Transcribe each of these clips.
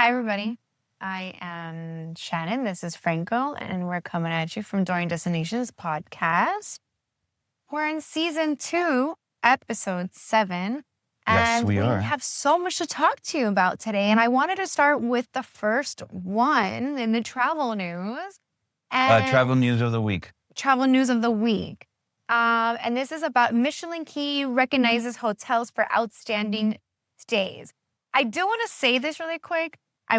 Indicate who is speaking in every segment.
Speaker 1: Hi, everybody. I am Shannon. This is Franco, and we're coming at you from During Destinations podcast. We're in season 2, episode 7.
Speaker 2: Yes,
Speaker 1: And
Speaker 2: we are.
Speaker 1: have so much to talk to you about today. And I wanted to start with the first one in the travel news.
Speaker 2: Travel news of the week.
Speaker 1: Travel news of the week. And this is about Michelin Key recognizes hotels for outstanding stays. I do want to say this really quick. I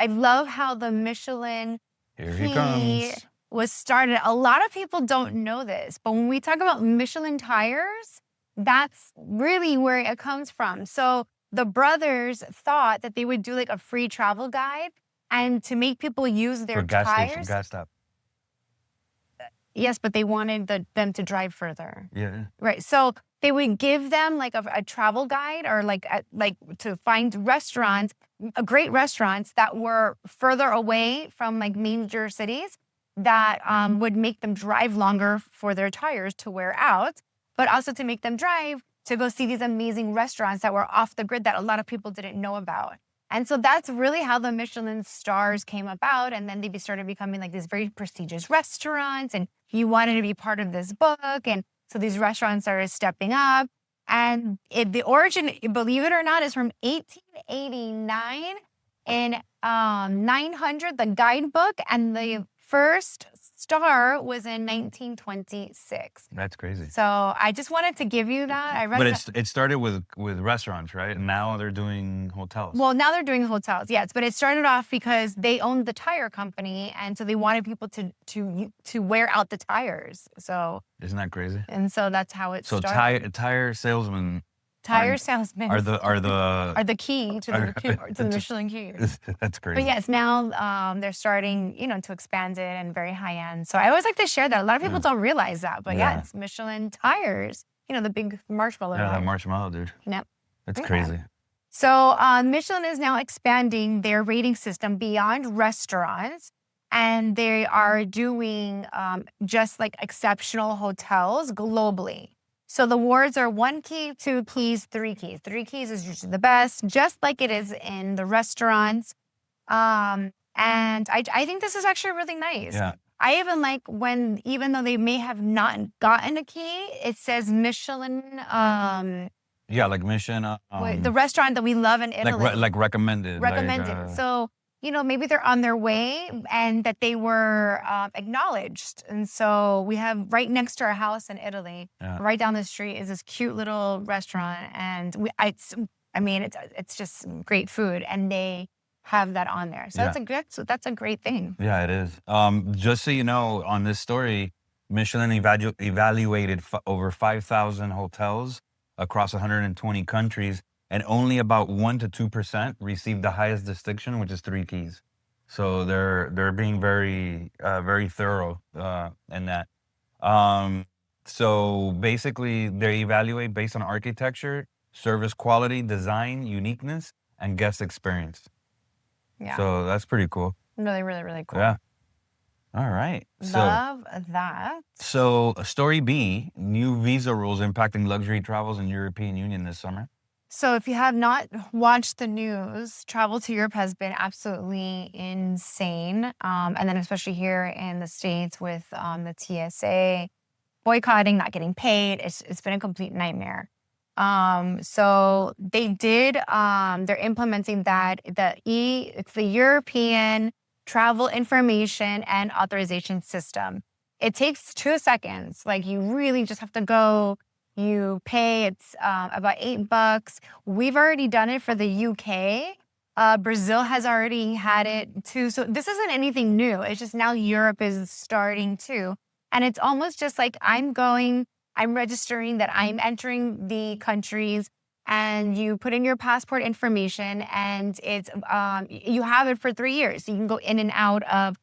Speaker 1: love how the Michelin
Speaker 2: Here he
Speaker 1: Key
Speaker 2: comes.
Speaker 1: was started. A lot of people don't know this, but when we talk about Michelin tires, that's really where it comes from. So the brothers thought that they would do like a free travel guide and to make people use their
Speaker 2: For gas
Speaker 1: tires.
Speaker 2: station, gas stop.
Speaker 1: Yes, but they wanted them to drive further.
Speaker 2: Yeah.
Speaker 1: Right. So they would give them like a travel guide or like to find restaurants, great restaurants that were further away from like major cities that would make them drive longer for their tires to wear out, but also to make them drive to go see these amazing restaurants that were off the grid that a lot of people didn't know about. And so that's really how the Michelin stars came about. And then they started becoming like these very prestigious restaurants. And you wanted to be part of this book. And so these restaurants started stepping up. And the origin, believe it or not, is from 1889 in 900, the guidebook. And the first star was in 1926.
Speaker 2: That's crazy.
Speaker 1: So I just wanted to give you that.
Speaker 2: But it started with restaurants, right? And now they're doing hotels.
Speaker 1: Well, now they're doing hotels, yes. But it started off because they owned the tire company, and so they wanted people to wear out the tires. So
Speaker 2: isn't that crazy?
Speaker 1: And so that's how it started.
Speaker 2: So tire salesmen.
Speaker 1: Tire salesmen
Speaker 2: are the
Speaker 1: key to the Michelin Keys.
Speaker 2: That's crazy.
Speaker 1: But yes, now they're starting, to expand it and very high end. So I always like to share that. A lot of people don't realize that, but yeah, it's Michelin tires. The big marshmallow.
Speaker 2: Yeah, that marshmallow, dude.
Speaker 1: Yep.
Speaker 2: That's crazy.
Speaker 1: So Michelin is now expanding their rating system beyond restaurants, and they are doing just like exceptional hotels globally. So the awards are 1 key, 2 keys, 3 keys. 3 keys is usually the best, just like it is in the restaurants. And I think this is actually really nice.
Speaker 2: Yeah.
Speaker 1: I even like when, even though they may have not gotten a key, it says Michelin.
Speaker 2: Yeah, like Michelin.
Speaker 1: The restaurant that we love in Italy.
Speaker 2: Like recommended.
Speaker 1: Recommended. So, maybe they're on their way and that they were acknowledged. And so we have right next to our house in Italy, right down the street is this cute little restaurant. And it's just great food. And they have that on there. So that's a great thing.
Speaker 2: Yeah, it is. Just so you know, on this story, Michelin evaluated over 5,000 hotels across 120 countries. And only about 1% to 2% received the highest distinction, which is 3 keys. So they're being very very thorough in that. So basically, they evaluate based on architecture, service quality, design, uniqueness, and guest experience.
Speaker 1: Yeah.
Speaker 2: So that's pretty cool.
Speaker 1: Really, really, really cool.
Speaker 2: Yeah. All right.
Speaker 1: Love that.
Speaker 2: So story B: new visa rules impacting luxury travels in European Union this summer.
Speaker 1: So if you have not watched the news, travel to Europe has been absolutely insane. And then especially here in the States with the TSA boycotting, not getting paid, it's been a complete nightmare. So they did, they're implementing that, it's the European Travel Information and Authorization System. It takes 2 seconds. Like you really just have to go. You pay, it's about $8. We've already done it for the UK. Brazil has already had it too. So this isn't anything new. It's just now Europe is starting too. And it's almost just like I'm registering that I'm entering the countries, and you put in your passport information, and it's you have it for 3 years. So you can go in and out of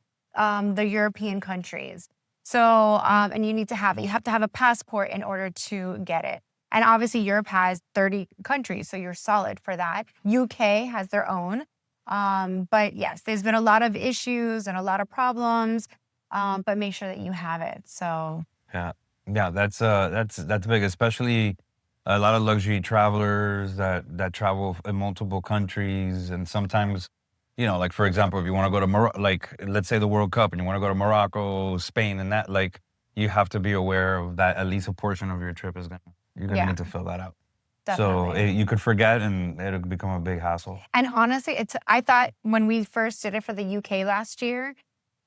Speaker 1: the European countries. So, and you need to have it. You have to have a passport in order to get it. And obviously Europe has 30 countries, so you're solid for that. UK has their own. But yes, there's been a lot of issues and a lot of problems, but make sure that you have it. So
Speaker 2: yeah, that's big, especially a lot of luxury travelers that travel in multiple countries, and sometimes you know, like for example, if you want to go to like let's say the World Cup and you want to go to Morocco, Spain, and that, like you have to be aware of that. At least a portion of your trip is you're gonna
Speaker 1: Yeah.
Speaker 2: need to fill that out.
Speaker 1: Definitely.
Speaker 2: So you could forget and it'll become a big hassle.
Speaker 1: And honestly, I thought when we first did it for the UK last year,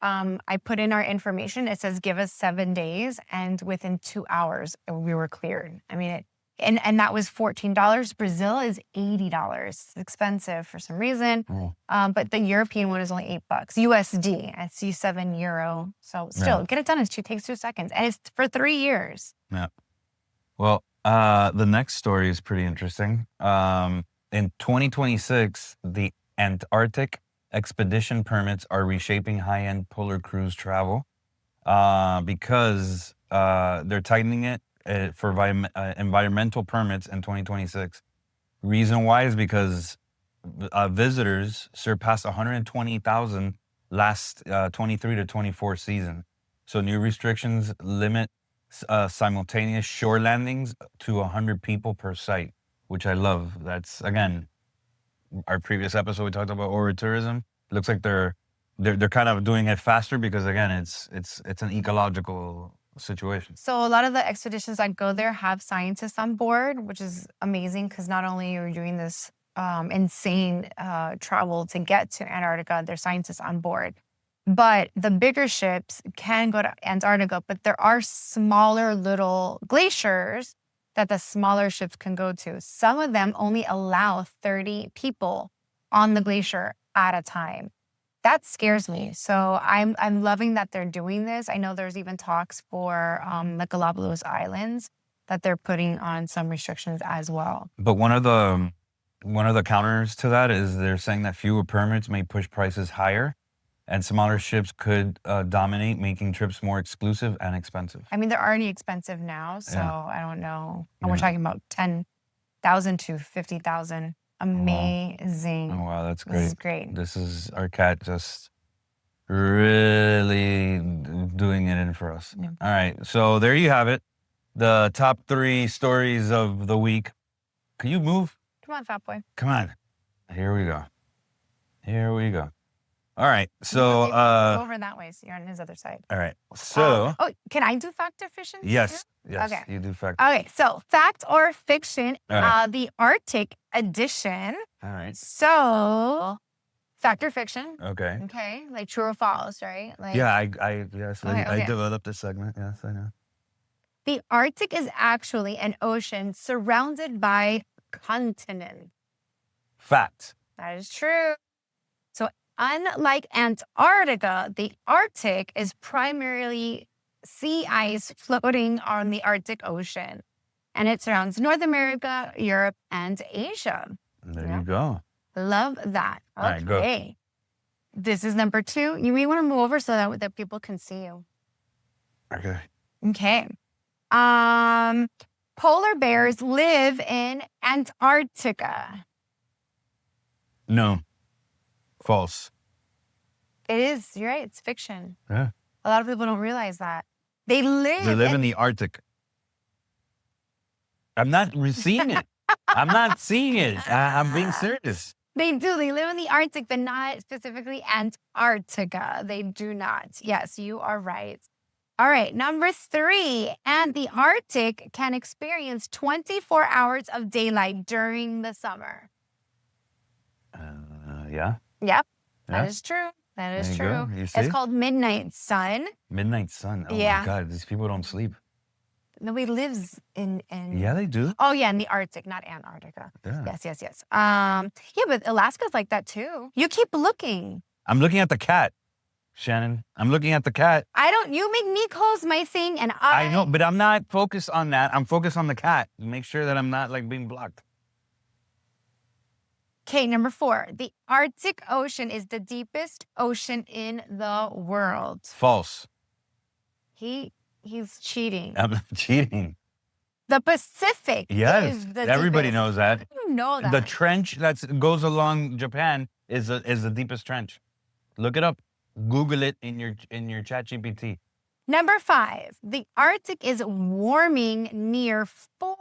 Speaker 1: I put in our information. It says give us 7 days, and within 2 hours we were cleared. I mean, and that was $14. Brazil is $80. It's expensive for some reason. But the European one is only $8 USD. I see €7. So still, get it done. It takes 2 seconds, and it's for 3 years.
Speaker 2: Yeah. Well, the next story is pretty interesting. In 2026, the Antarctic expedition permits are reshaping high-end polar cruise travel because they're tightening it for environmental permits in 2026. Reason why is because visitors surpassed 120,000 last 23 to 24 season. So new restrictions limit simultaneous shore landings to 100 people per site, which I love. That's, again, our previous episode we talked about over-tourism. It looks like they're kind of doing it faster because, again, it's an ecological situation.
Speaker 1: So a lot of the expeditions that go there have scientists on board, which is amazing because not only are you doing this insane travel to get to Antarctica, there's scientists on board. But the bigger ships can go to Antarctica, but there are smaller little glaciers that the smaller ships can go to. Some of them only allow 30 people on the glacier at a time. That scares me. So I'm loving that they're doing this. I know there's even talks for the Galapagos Islands that they're putting on some restrictions as well.
Speaker 2: But one of the counters to that is they're saying that fewer permits may push prices higher, and smaller ships could dominate, making trips more exclusive and expensive.
Speaker 1: I mean, they're already expensive now, so I don't know. And we're talking about 10,000 to 50,000. Amazing.
Speaker 2: Oh, wow, that's great.
Speaker 1: This is great.
Speaker 2: This is our cat just really doing it in for us.
Speaker 1: Yeah.
Speaker 2: All right, so there you have it. The top 3 stories of the week. Can you move?
Speaker 1: Come on, fat boy.
Speaker 2: Come on. Here we go. Here we go. All right, so
Speaker 1: go over that way, so you're on his other side.
Speaker 2: all right, so
Speaker 1: can I do fact or fiction?
Speaker 2: yes,
Speaker 1: Okay.
Speaker 2: you do fact.
Speaker 1: Okay, so fact or fiction,
Speaker 2: All right.
Speaker 1: the Arctic edition.
Speaker 2: All right.
Speaker 1: So, fact or fiction?
Speaker 2: Okay.
Speaker 1: Okay, like true or false, right? Like,
Speaker 2: Yeah, I
Speaker 1: Okay.
Speaker 2: developed this segment. Yes, I know.
Speaker 1: the Arctic is actually an ocean surrounded by continents.
Speaker 2: Fact.
Speaker 1: That is true. So, unlike Antarctica, the Arctic is primarily sea ice floating on the Arctic Ocean. And it surrounds North America, Europe, and Asia.
Speaker 2: There
Speaker 1: Yeah.
Speaker 2: you go.
Speaker 1: Love that.
Speaker 2: All right, go.
Speaker 1: Okay. This is number 2. You may want to move over so that people can see you.
Speaker 2: Okay.
Speaker 1: Okay. Polar bears live in Antarctica.
Speaker 2: No. False.
Speaker 1: It is. You're right. It's fiction.
Speaker 2: Yeah.
Speaker 1: A lot of people don't realize that. They live
Speaker 2: in the Arctic. I'm not seeing it. I'm not seeing it. I'm being serious.
Speaker 1: They do. They live in the Arctic, but not specifically Antarctica. They do not. Yes, you are right. All right, number 3. And the Arctic can experience 24 hours of daylight during the summer.
Speaker 2: Yeah.
Speaker 1: Yep,
Speaker 2: Yeah.
Speaker 1: that is true. That is
Speaker 2: There you
Speaker 1: true.
Speaker 2: go. You see?
Speaker 1: It's called midnight sun.
Speaker 2: Midnight sun. Oh
Speaker 1: Yeah.
Speaker 2: my God, these people don't sleep.
Speaker 1: Nobody lives in.
Speaker 2: Yeah, they do.
Speaker 1: Oh, yeah, in the Arctic, not Antarctica.
Speaker 2: Yeah.
Speaker 1: Yes. Yeah, but Alaska's like that too. You keep looking.
Speaker 2: I'm looking at the cat, Shannon. I'm looking at the cat.
Speaker 1: You make me close my thing and
Speaker 2: I know, but I'm not focused on that. I'm focused on the cat. Make sure that I'm not like being blocked.
Speaker 1: Okay, number 4. The Arctic Ocean is the deepest ocean in the world.
Speaker 2: False.
Speaker 1: He's cheating.
Speaker 2: I'm not cheating.
Speaker 1: The Pacific
Speaker 2: Yes,
Speaker 1: is the
Speaker 2: everybody
Speaker 1: deepest.
Speaker 2: knows that.
Speaker 1: You know that.
Speaker 2: The trench that goes along Japan is the deepest trench. Look it up. Google it in your ChatGPT.
Speaker 1: Number 5. The Arctic is warming near 4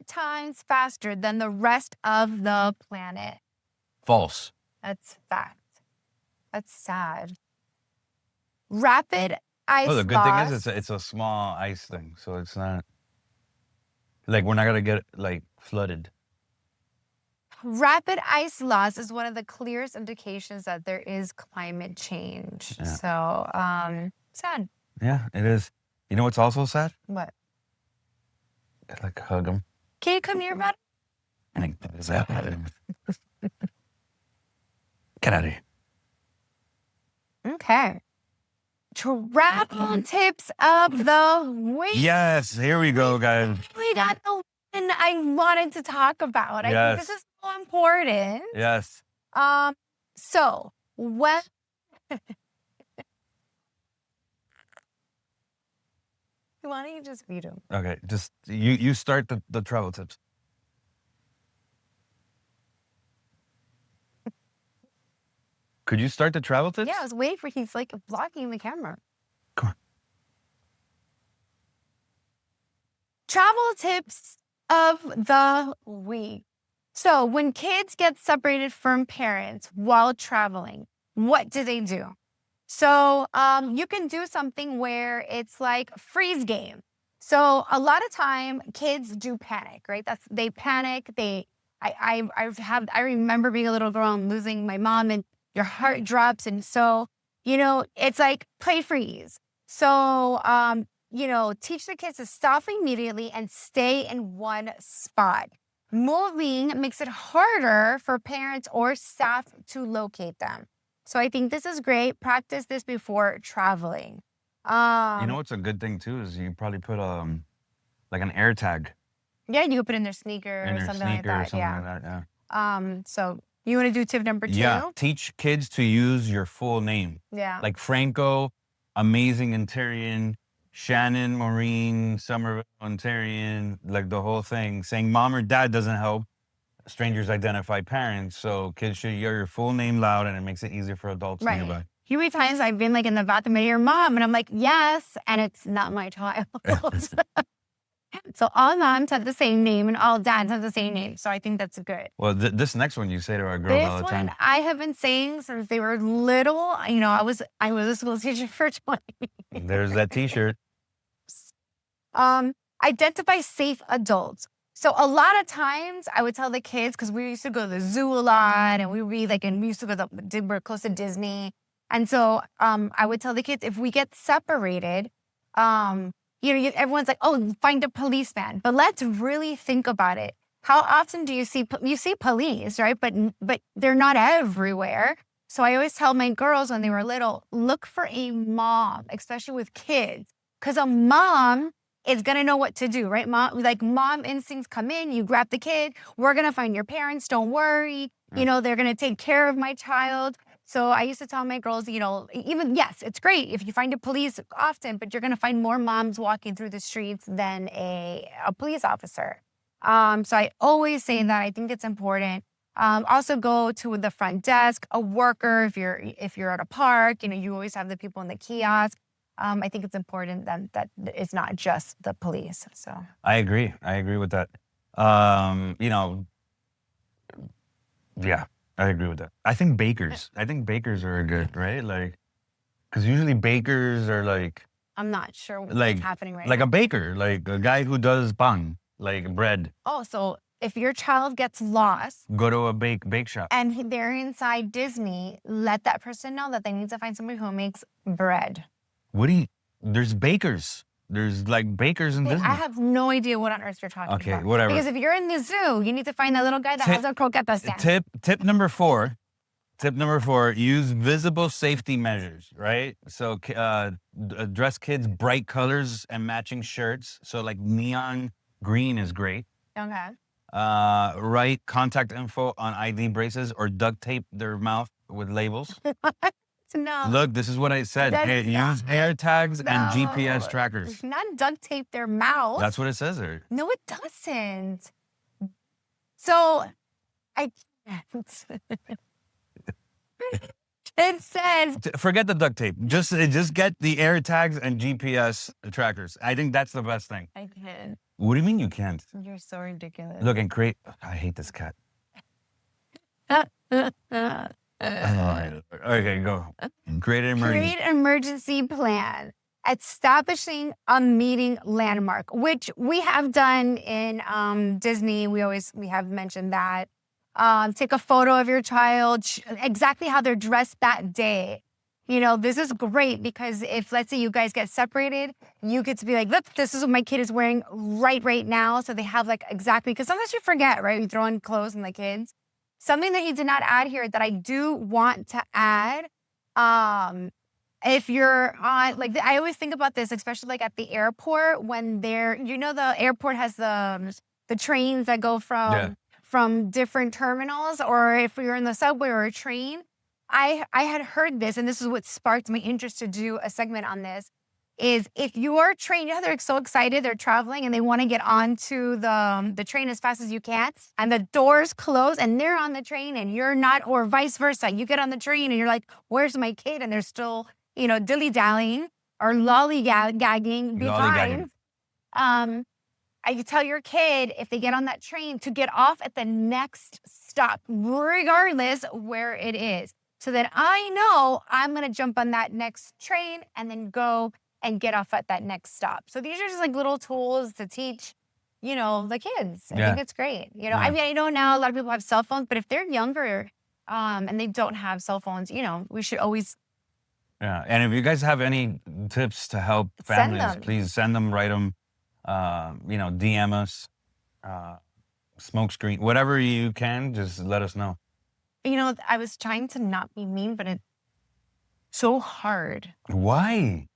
Speaker 1: times faster than the rest of the planet.
Speaker 2: False.
Speaker 1: That's fact. That's sad. Rapid ice
Speaker 2: Oh, the good thing is
Speaker 1: loss.
Speaker 2: it's a small ice thing, so it's not like we're not gonna get like flooded.
Speaker 1: Rapid ice loss is one of the clearest indications that there is climate change.
Speaker 2: Yeah.
Speaker 1: So, sad.
Speaker 2: Yeah, it is. You know what's also sad?
Speaker 1: What?
Speaker 2: Like hug them.
Speaker 1: Can you come near, bud?
Speaker 2: And like, get out of here.
Speaker 1: Okay. Travel tips of the week.
Speaker 2: Yes, here we go, guys.
Speaker 1: We got the one I wanted to talk about. I think this is so important.
Speaker 2: Yes.
Speaker 1: So when why don't you just read them?
Speaker 2: Okay, just you start the travel tips. Could you start the travel tips?
Speaker 1: Yeah, I was waiting for he's like blocking the camera.
Speaker 2: Come on.
Speaker 1: Travel tips of the week. So when kids get separated from parents while traveling, what do? So you can do something where it's like freeze game. So a lot of time kids do panic, right? They panic. I remember being a little girl and losing my mom, and your heart drops, and so it's like play freeze. So teach the kids to stop immediately and stay in one spot. Moving makes it harder for parents or staff to locate them. So I think this is great. Practice this before traveling.
Speaker 2: You know what's a good thing too is you probably put like an air tag
Speaker 1: Yeah, you could put in their sneaker
Speaker 2: in
Speaker 1: or
Speaker 2: their
Speaker 1: something
Speaker 2: sneaker
Speaker 1: like
Speaker 2: or
Speaker 1: that.
Speaker 2: something like that. Yeah.
Speaker 1: So you want to do tip number 2?
Speaker 2: Yeah. Teach kids to use your full name.
Speaker 1: Yeah.
Speaker 2: Like Franco, Amazing Interian, Shannon, Maureen, Somerville, Interian, like the whole thing. Saying mom or dad doesn't help. Strangers identify parents, so kids should hear your full name loud, and it makes it easier for adults nearby.
Speaker 1: How many times I've been like in the bathroom and your mom, and I'm like, yes, and it's not my child. So all moms have the same name and all dads have the same name. So I think that's good.
Speaker 2: Well, this next one you say to our girls all the time.
Speaker 1: This one I have been saying since they were little. I was a school teacher for 20 years.
Speaker 2: There's that T-shirt.
Speaker 1: Identify safe adults. So a lot of times I would tell the kids, because we used to go to the zoo a lot, and we used to go we're close to Disney. And so I would tell the kids, if we get separated, everyone's like, oh, find a policeman. But let's really think about it. How often do you see police, right? But they're not everywhere. So I always tell my girls when they were little, look for a mom, especially with kids, because a mom is going to know what to do, right? Mom instincts come in, you grab the kid, we're going to find your parents, don't worry. They're going to take care of my child. So I used to tell my girls, yes, it's great if you find a police often, but you're going to find more moms walking through the streets than a police officer. So I always say that. I think it's important. Also go to the front desk, a worker, if you're at a park, you always have the people in the kiosk. I think it's important that it's not just the police. So
Speaker 2: I agree with that. Yeah, I agree with that. I think bakers are good, right? Like, because usually bakers are like,
Speaker 1: I'm not sure what's happening right now.
Speaker 2: Like a baker, like a guy who does pan, like bread.
Speaker 1: Oh, so if your child gets lost,
Speaker 2: go to a bake shop.
Speaker 1: And they're inside Disney, let that person know that they need to find somebody who makes bread.
Speaker 2: There's bakers. There's like bakers in Disney.
Speaker 1: I have no idea what on earth you're talking about.
Speaker 2: Okay, whatever.
Speaker 1: Because if you're in the zoo, you need to find that little guy that has a croqueta stand.
Speaker 2: Tip number 4. Use visible safety measures, right? So dress kids bright colors and matching shirts. So like neon green is great.
Speaker 1: Okay.
Speaker 2: Write contact info on ID braces or duct tape their mouth with labels.
Speaker 1: No.
Speaker 2: Look, this is what I said. Hey, use air tags and GPS trackers.
Speaker 1: Not duct tape their mouth.
Speaker 2: That's what it says there.
Speaker 1: No, it doesn't. So I can't. It says.
Speaker 2: Forget the duct tape. Just get the air tags and GPS trackers. I think that's the best thing.
Speaker 1: I can't.
Speaker 2: What do you mean you can't?
Speaker 1: You're so ridiculous.
Speaker 2: Look, and create. I hate this cat. right. Okay, go. Create an emergency.
Speaker 1: Create an emergency plan. Establishing a meeting landmark, which we have done in Disney. We have mentioned that. Take a photo of your child, exactly how they're dressed that day. This is great because if, let's say, you guys get separated, you get to be like, look, this is what my kid is wearing right now. So they have like exactly, because sometimes you forget, right? You throw in clothes and the kids. Something that he did not add here that I do want to add, if you're on, like, I always think about this, especially like at the airport when the airport has the trains that go from different terminals, or if you're in the subway or a train. I had heard this, and this is what sparked my interest to do a segment on this, is if your train, they're so excited, they're traveling and they want to get onto the train as fast as you can, and the doors close and they're on the train and you're not, or vice versa. You get on the train and you're like, where's my kid? And they're still, dilly-dallying or lollygagging behind. I tell your kid, if they get on that train, to get off at the next stop, regardless where it is. So that I know I'm going to jump on that next train and then go and get off at that next stop. So these are just like little tools to teach, the kids. I think it's great. I mean, I know now a lot of people have cell phones, but if they're younger and they don't have cell phones, we should always.
Speaker 2: Yeah. And if you guys have any tips to help families, please send them, write them, DM us, smoke screen, whatever you can, just let us know.
Speaker 1: I was trying to not be mean, but it's so hard.
Speaker 2: Why?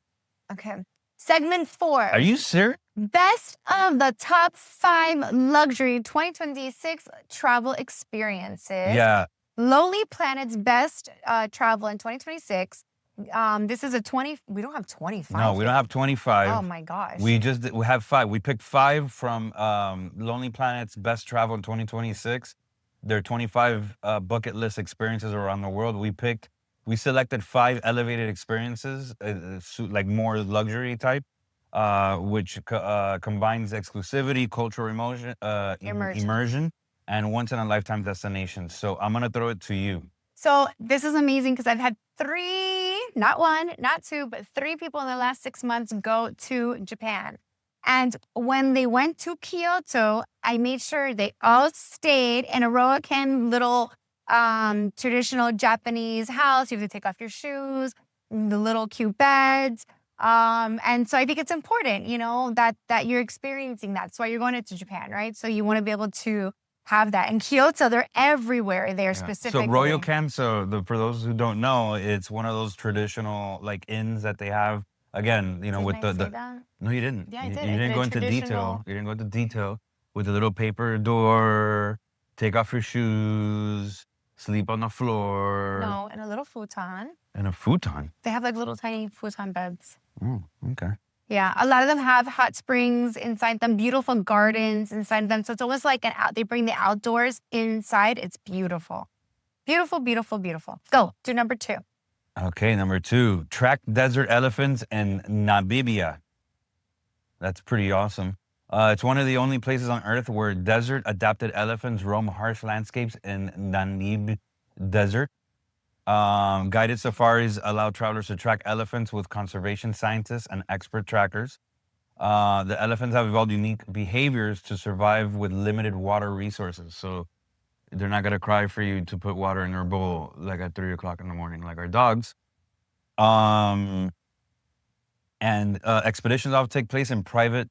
Speaker 1: Okay. Segment 4.
Speaker 2: Are you serious?
Speaker 1: Best of the top 5 luxury 2026 travel experiences.
Speaker 2: Yeah.
Speaker 1: Lonely Planet's best travel in 2026. This is we don't have 25.
Speaker 2: No, we don't have 25.
Speaker 1: Oh my gosh.
Speaker 2: We have 5. We picked 5 from Lonely Planet's best travel in 2026. There are 25 bucket list experiences around the world. We selected 5 elevated experiences, like more luxury type, which combines exclusivity, cultural immersion, and once in a lifetime destination. So I'm gonna throw it to you.
Speaker 1: So this is amazing because I've had 3, not 1, not 2, but 3 people in the last 6 months go to Japan. And when they went to Kyoto, I made sure they all stayed in a Ryokan little traditional Japanese house. You have to take off your shoes, the little cute beds. And so I think it's important, that you're experiencing that. That's why you're going to Japan, right? So you want to be able to have that. In Kyoto, they're everywhere. They're specifically.
Speaker 2: So Ryokan, for those who don't know, it's one of those traditional like inns that they have. Again, with no, you didn't.
Speaker 1: Yeah, I did.
Speaker 2: You didn't go into detail. You didn't go into detail with the little paper door, take off your shoes, sleep on the floor.
Speaker 1: No, in a little futon.
Speaker 2: In a futon?
Speaker 1: They have like little tiny futon beds.
Speaker 2: Oh, okay.
Speaker 1: Yeah, a lot of them have hot springs inside them, beautiful gardens inside them. So it's almost like they bring the outdoors inside. It's beautiful. Beautiful, beautiful, beautiful. Go to number 2.
Speaker 2: Okay, number 2, track desert elephants in Namibia. That's pretty awesome. It's one of the only places on Earth where desert-adapted elephants roam harsh landscapes in Namib Desert. Guided safaris allow travelers to track elephants with conservation scientists and expert trackers. The elephants have evolved unique behaviors to survive with limited water resources. So they're not going to cry for you to put water in their bowl like at 3 o'clock in the morning, like our dogs. And expeditions often take place in private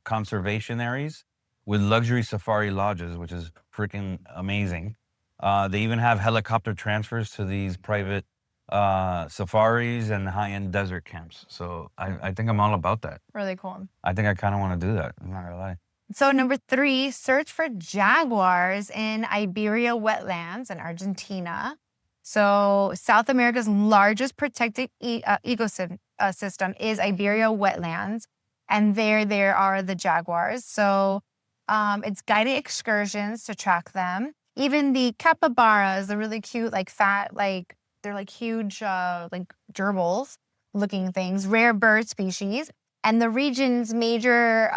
Speaker 2: conservation areas with luxury safari lodges, which is freaking amazing. They even have helicopter transfers to these private safaris and high-end desert camps. So I think I'm all about that.
Speaker 1: Really cool.
Speaker 2: I think I kind of want to do that. I'm not going to lie.
Speaker 1: So number 3, search for jaguars in Iberia wetlands in Argentina. So South America's largest protected ecosystem is Iberia wetlands. And there are the jaguars. So it's guided excursions to track them. Even the capybaras, the really cute, like fat, like they're like huge, like gerbils looking things, rare bird species. And the region's major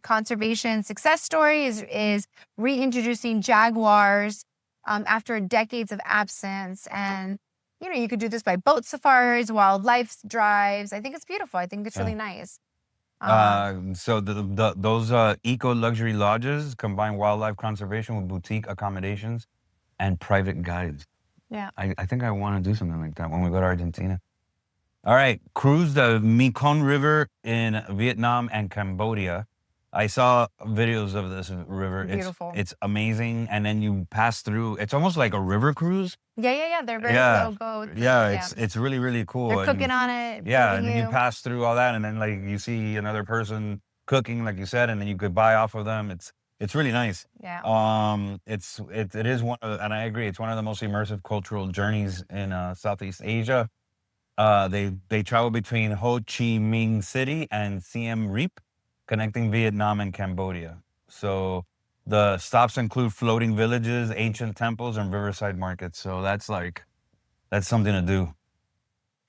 Speaker 1: conservation success story is reintroducing jaguars after decades of absence. And, you could do this by boat safaris, wildlife drives. I think it's beautiful. I think it's really nice.
Speaker 2: So those eco luxury lodges combine wildlife conservation with boutique accommodations and private guides.
Speaker 1: Yeah.
Speaker 2: I think I want to do something like that when we go to Argentina. All right, cruise the Mekong River in Vietnam and Cambodia. I saw videos of this river.
Speaker 1: Beautiful.
Speaker 2: It's amazing, and then you pass through. It's almost like a river cruise.
Speaker 1: Yeah. They're very slow boats.
Speaker 2: Yeah, it's really, really cool.
Speaker 1: They're
Speaker 2: And
Speaker 1: cooking on it.
Speaker 2: yeah, and
Speaker 1: feeding
Speaker 2: then you
Speaker 1: you.
Speaker 2: pass through all that, and then like you see another person cooking, like you said, and then you could buy off of them. It's really nice.
Speaker 1: Yeah.
Speaker 2: It is one of, and I agree, it's one of the most immersive cultural journeys in Southeast Asia. They travel between Ho Chi Minh City and Siem Reap, connecting Vietnam and Cambodia. So the stops include floating villages, ancient temples, and riverside markets. So that's something to do.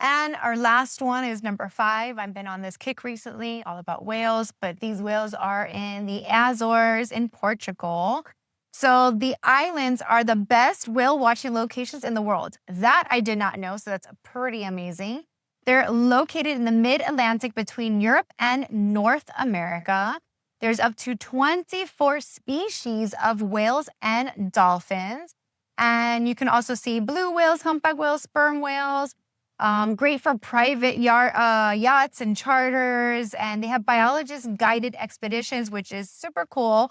Speaker 1: And our last one is number 5. I've been on this kick recently, all about whales, but these whales are in the Azores in Portugal. So the islands are the best whale watching locations in the world. That I did not know, so that's pretty amazing. They're located in the mid-Atlantic between Europe and North America. There's up to 24 species of whales and dolphins. And you can also see blue whales, humpback whales, sperm whales. Great for private yachts and charters. And they have biologist-guided expeditions, which is super cool.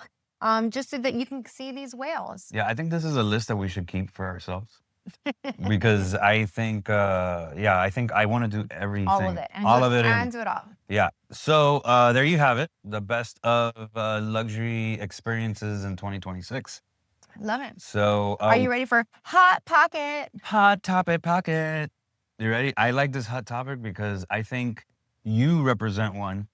Speaker 1: Just so that you can see these whales.
Speaker 2: Yeah, I think this is a list that we should keep for ourselves. Because I think I want to do everything.
Speaker 1: All of it. And do it all.
Speaker 2: Yeah. So there you have it. The best of luxury experiences in 2026.
Speaker 1: Love it.
Speaker 2: So
Speaker 1: are you ready for Hot Pocket?
Speaker 2: Hot Topic Pocket. You ready? I like this hot topic because I think you represent one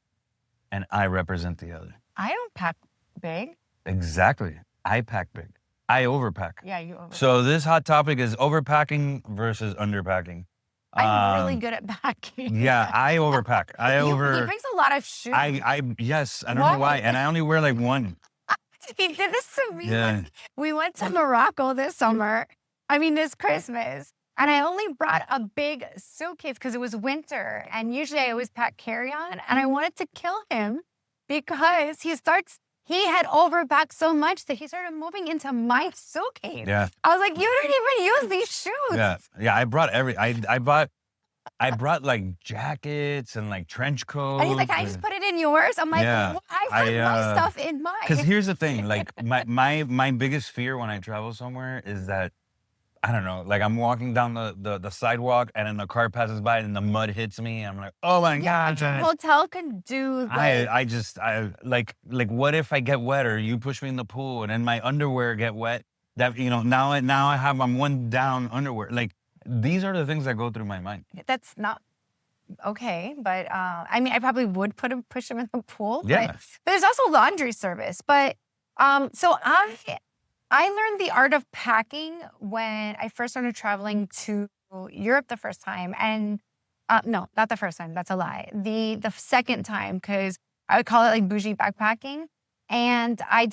Speaker 2: and I represent the other.
Speaker 1: I don't pack big.
Speaker 2: Exactly. I pack big. I overpack.
Speaker 1: Yeah, you overpack.
Speaker 2: So this hot topic is overpacking versus underpacking.
Speaker 1: I'm really good at packing.
Speaker 2: Yeah, I overpack.
Speaker 1: He brings a lot of shoes.
Speaker 2: Yes, I don't know why. And I only wear like one.
Speaker 1: He did this to me.
Speaker 2: Yeah.
Speaker 1: We went to Morocco this Christmas. And I only brought a big suitcase because it was winter. And usually I always pack carry-on. And I wanted to kill him because he had overpacked so much that he started moving into my suitcase.
Speaker 2: Yeah.
Speaker 1: I was like, you didn't even use these shoes.
Speaker 2: Yeah. I brought I brought like jackets and like trench coats.
Speaker 1: And he's like, I just put it in yours. I'm like,
Speaker 2: Yeah.
Speaker 1: I put my stuff in mine.
Speaker 2: Because here's the thing, like my biggest fear when I travel somewhere is that, I don't know, like I'm walking down the sidewalk and then the car passes by and the mud hits me. And I'm like, oh my God.
Speaker 1: Hotel can do that.
Speaker 2: I like what if I get wet or you push me in the pool and then my underwear get wet? That, now I'm one down underwear. Like these are the things that go through my mind.
Speaker 1: That's not okay, but I probably would push him in the pool.
Speaker 2: Yeah.
Speaker 1: But there's also laundry service. But so I learned the art of packing when I first started traveling to Europe the first time. And no, not the first time. That's a lie. The second time, because I would call it like bougie backpacking. And I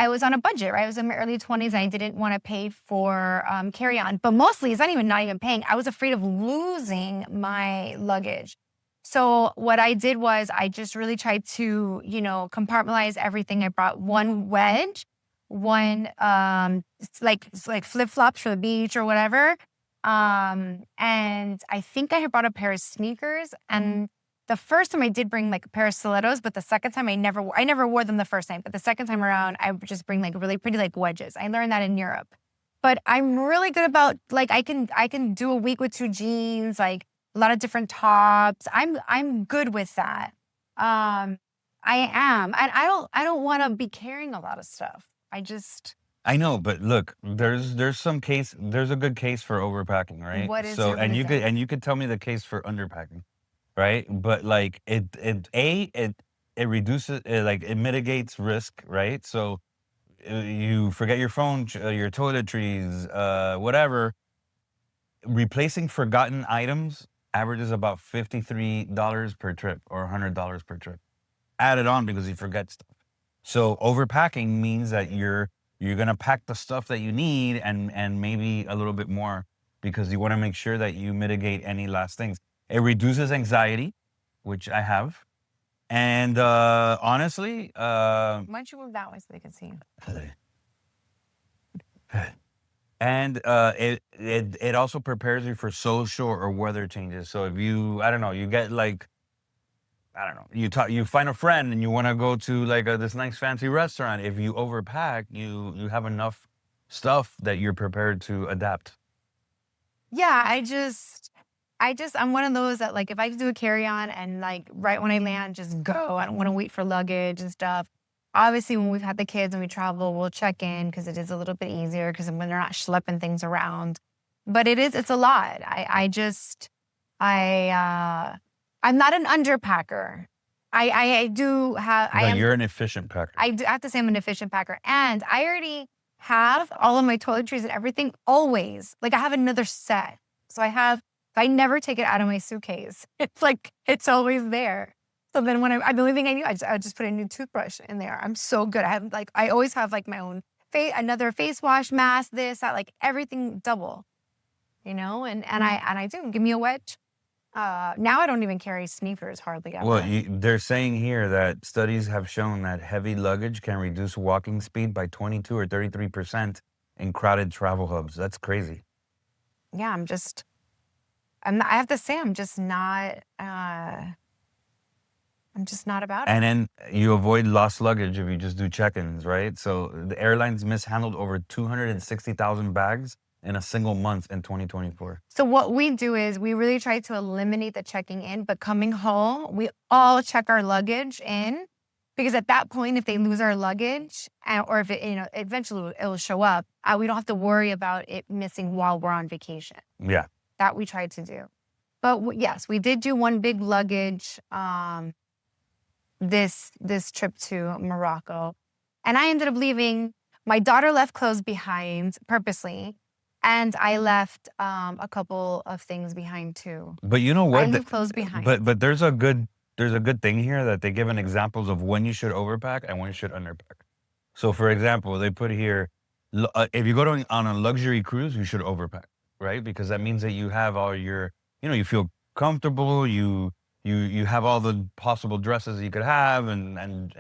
Speaker 1: was on a budget, right? I was in my early 20s and I didn't want to pay for carry-on. But mostly, it's not even paying. I was afraid of losing my luggage. So what I did was I just really tried to, compartmentalize everything. I brought one wedge, one like flip-flops for the beach or whatever. And I think I had brought a pair of sneakers. And the first time I did bring like a pair of stilettos, but the second time I never wore them the first time. But the second time around, I would just bring like really pretty like wedges. I learned that in Europe. But I'm really good about like I can do a week with 2 jeans, like a lot of different tops. I'm good with that. I am. And I don't want to be carrying a lot of stuff.
Speaker 2: I know, but look, there's a good case for overpacking, right?
Speaker 1: What is
Speaker 2: so
Speaker 1: your
Speaker 2: and
Speaker 1: reason?
Speaker 2: you could tell me the case for underpacking, right? But like it reduces it mitigates risk, right? So you forget your phone, your toiletries, whatever. Replacing forgotten items averages about $53 per trip or $100 per trip. Added on because you forget stuff. So overpacking means that you're You're gonna pack the stuff that you need and maybe a little bit more because you want to make sure that you mitigate any last things. It reduces anxiety, which I have, and honestly,
Speaker 1: Why don't you move that way so they can see you?
Speaker 2: and it also prepares you for social or weather changes. So if you, I don't know, you get like, I don't know, you find a friend and you want to go to like this nice fancy restaurant. If you overpack, you have enough stuff that you're prepared to adapt.
Speaker 1: Yeah, I'm one of those that like if I do a carry-on and like right when I land, just go. I don't want to wait for luggage and stuff. Obviously, when we've had the kids and we travel, we'll check in because it is a little bit easier because when they're not schlepping things around. But it's a lot. I'm not an underpacker. I do have
Speaker 2: No, you're an efficient packer.
Speaker 1: I have to say I'm an efficient packer. And I already have all of my toiletries and everything always. Like I have another set. So I never take it out of my suitcase. It's like, it's always there. So then when the only thing I do, I just put a new toothbrush in there. I'm so good. I always have like my own another face wash, mask, this, that, like everything double, and I do. Give me a wedge. Now I don't even carry sneakers hardly ever.
Speaker 2: Well, they're saying here that studies have shown that heavy luggage can reduce walking speed by 22 or 33% in crowded travel hubs. That's crazy.
Speaker 1: Yeah, I have to say, I'm just not about it.
Speaker 2: And then you avoid lost luggage if you just do check-ins, right? So the airlines mishandled over 260,000 bags in a single month in 2024.
Speaker 1: So what we do is we really try to eliminate the checking in, but coming home, we all check our luggage in because at that point, if they lose our luggage or if it, eventually it will show up, we don't have to worry about it missing while we're on vacation.
Speaker 2: Yeah.
Speaker 1: That we tried to do. But yes, we did do one big luggage this trip to Morocco. And I ended up leaving, my daughter left clothes behind purposely. And I left a couple of things behind too.
Speaker 2: But you know what?
Speaker 1: I leave clothes behind.
Speaker 2: But there's a good thing here that they give an examples of when you should overpack and when you should underpack. So for example, they put here, if you go on a luxury cruise, you should overpack, right? Because that means that you have all your, you feel comfortable, you have all the possible dresses you could have, and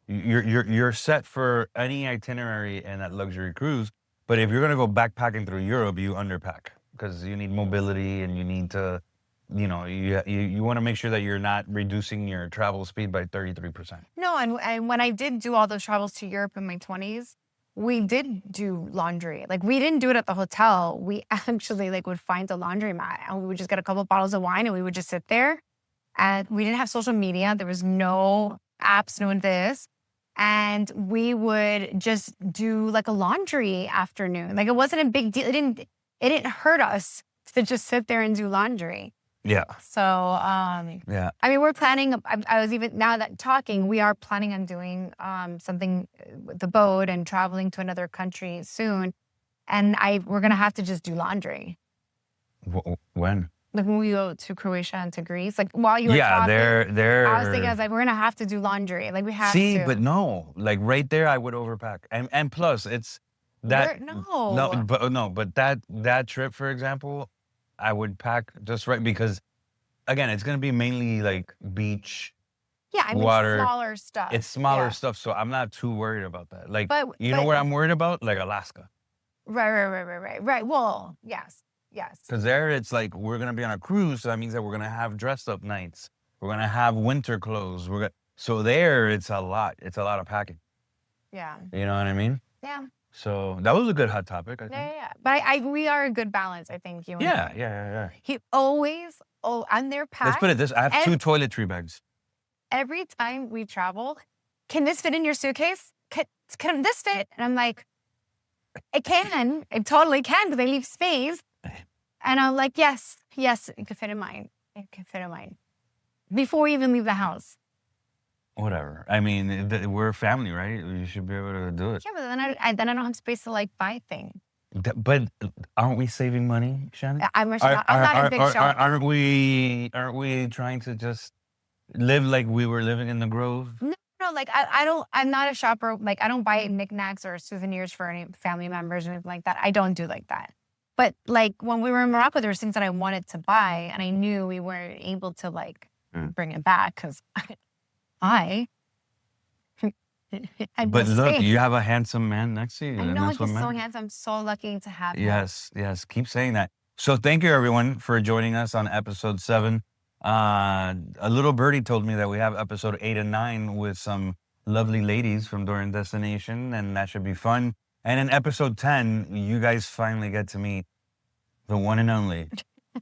Speaker 2: you're set for any itinerary in that luxury cruise. But if you're gonna go backpacking through Europe, you underpack because you need mobility and you need to, you want to make sure that you're not reducing your travel speed by 33%.
Speaker 1: No, and when I did do all those travels to Europe in my 20s, we did do laundry. Like we didn't do it at the hotel. We actually would find a laundromat and we would just get a couple of bottles of wine and we would just sit there. And we didn't have social media. There was no apps, no this. And we would just do like a laundry afternoon. Like it wasn't a big deal. It didn't hurt us to just sit there and do laundry.
Speaker 2: Yeah.
Speaker 1: So,
Speaker 2: yeah.
Speaker 1: I mean, we're planning, I was even, now that talking, we are planning on doing something with the boat and traveling to another country soon. And we're going to have to just do laundry.
Speaker 2: When?
Speaker 1: Like when we go to Croatia and to Greece, like while you were talking, I was thinking, we're gonna have to do laundry. Like we have to.
Speaker 2: See, but no, like right there, I would overpack, and plus it's that but that trip, for example, I would pack just right because, again, it's gonna be mainly like beach.
Speaker 1: Yeah, I mean,
Speaker 2: water,
Speaker 1: smaller stuff.
Speaker 2: It's smaller stuff, so I'm not too worried about that. Like, know where I'm worried about? Like Alaska.
Speaker 1: Right. Well, yes.
Speaker 2: Because there it's like we're gonna be on a cruise, so that means that we're gonna have dressed up nights. We're gonna have winter clothes. So there it's a lot. It's a lot of packing.
Speaker 1: Yeah.
Speaker 2: You know what I mean?
Speaker 1: Yeah.
Speaker 2: So that was a good hot topic, I think.
Speaker 1: Yeah. But we are a good balance, I think. You and me.
Speaker 2: Yeah.
Speaker 1: He always, I'm there packed.
Speaker 2: Let's put it this: I have 2 toiletry bags.
Speaker 1: Every time we travel, can this fit in your suitcase? Can this fit? And I'm like, it can. It totally can because I leave space. And I'm like, yes, it can fit in mine. It can fit in mine. Before we even leave the house.
Speaker 2: Whatever. I mean, we're family, right? You should be able to do it.
Speaker 1: Yeah, but then I don't have space to buy things.
Speaker 2: But aren't we saving money, Shannon?
Speaker 1: I'm not a big shopper.
Speaker 2: Aren't we trying to just live like we were living in the Grove?
Speaker 1: No, no. Like I don't. I'm not a shopper. Like I don't buy knickknacks or souvenirs for any family members or anything like that. I don't do like that. But like when we were in Morocco, there was things that I wanted to buy, and I knew we weren't able to like bring it back because I
Speaker 2: But look, you have a handsome man next to you.
Speaker 1: I
Speaker 2: and
Speaker 1: know
Speaker 2: that's what
Speaker 1: he's so
Speaker 2: matters.
Speaker 1: handsome. I'm so lucky to have him.
Speaker 2: Yes, yes. Keep saying that. So thank you everyone for joining us on episode 7. A little birdie told me that we have episode 8 and 9 with some lovely ladies from Dorian Destination, and that should be fun. And in episode 10, you guys finally get to meet the one and only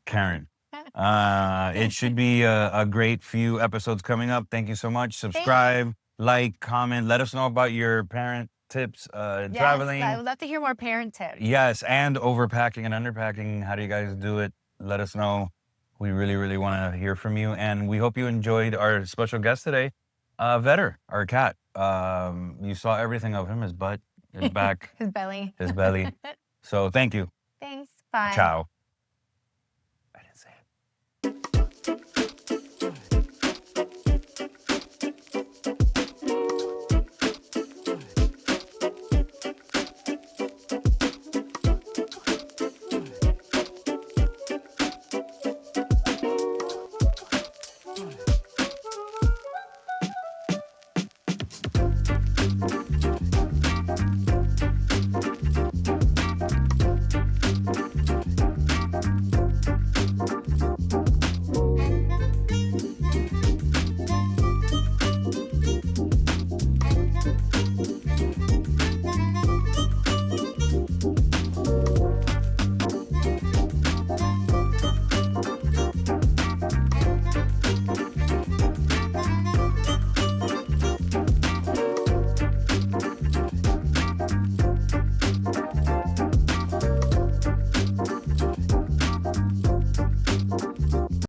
Speaker 2: Karen. It should be a great few episodes coming up. Thank you so much. Subscribe, like, comment. Let us know about your parent tips, traveling.
Speaker 1: I would love to hear more parent tips.
Speaker 2: Yes, and overpacking and underpacking. How do you guys do it? Let us know. We really, really want to hear from you. And we hope you enjoyed our special guest today, Vetter, our cat. You saw everything of him, his butt, his back,
Speaker 1: his belly.
Speaker 2: his belly. So thank you.
Speaker 1: Thanks. Bye.
Speaker 2: Ciao.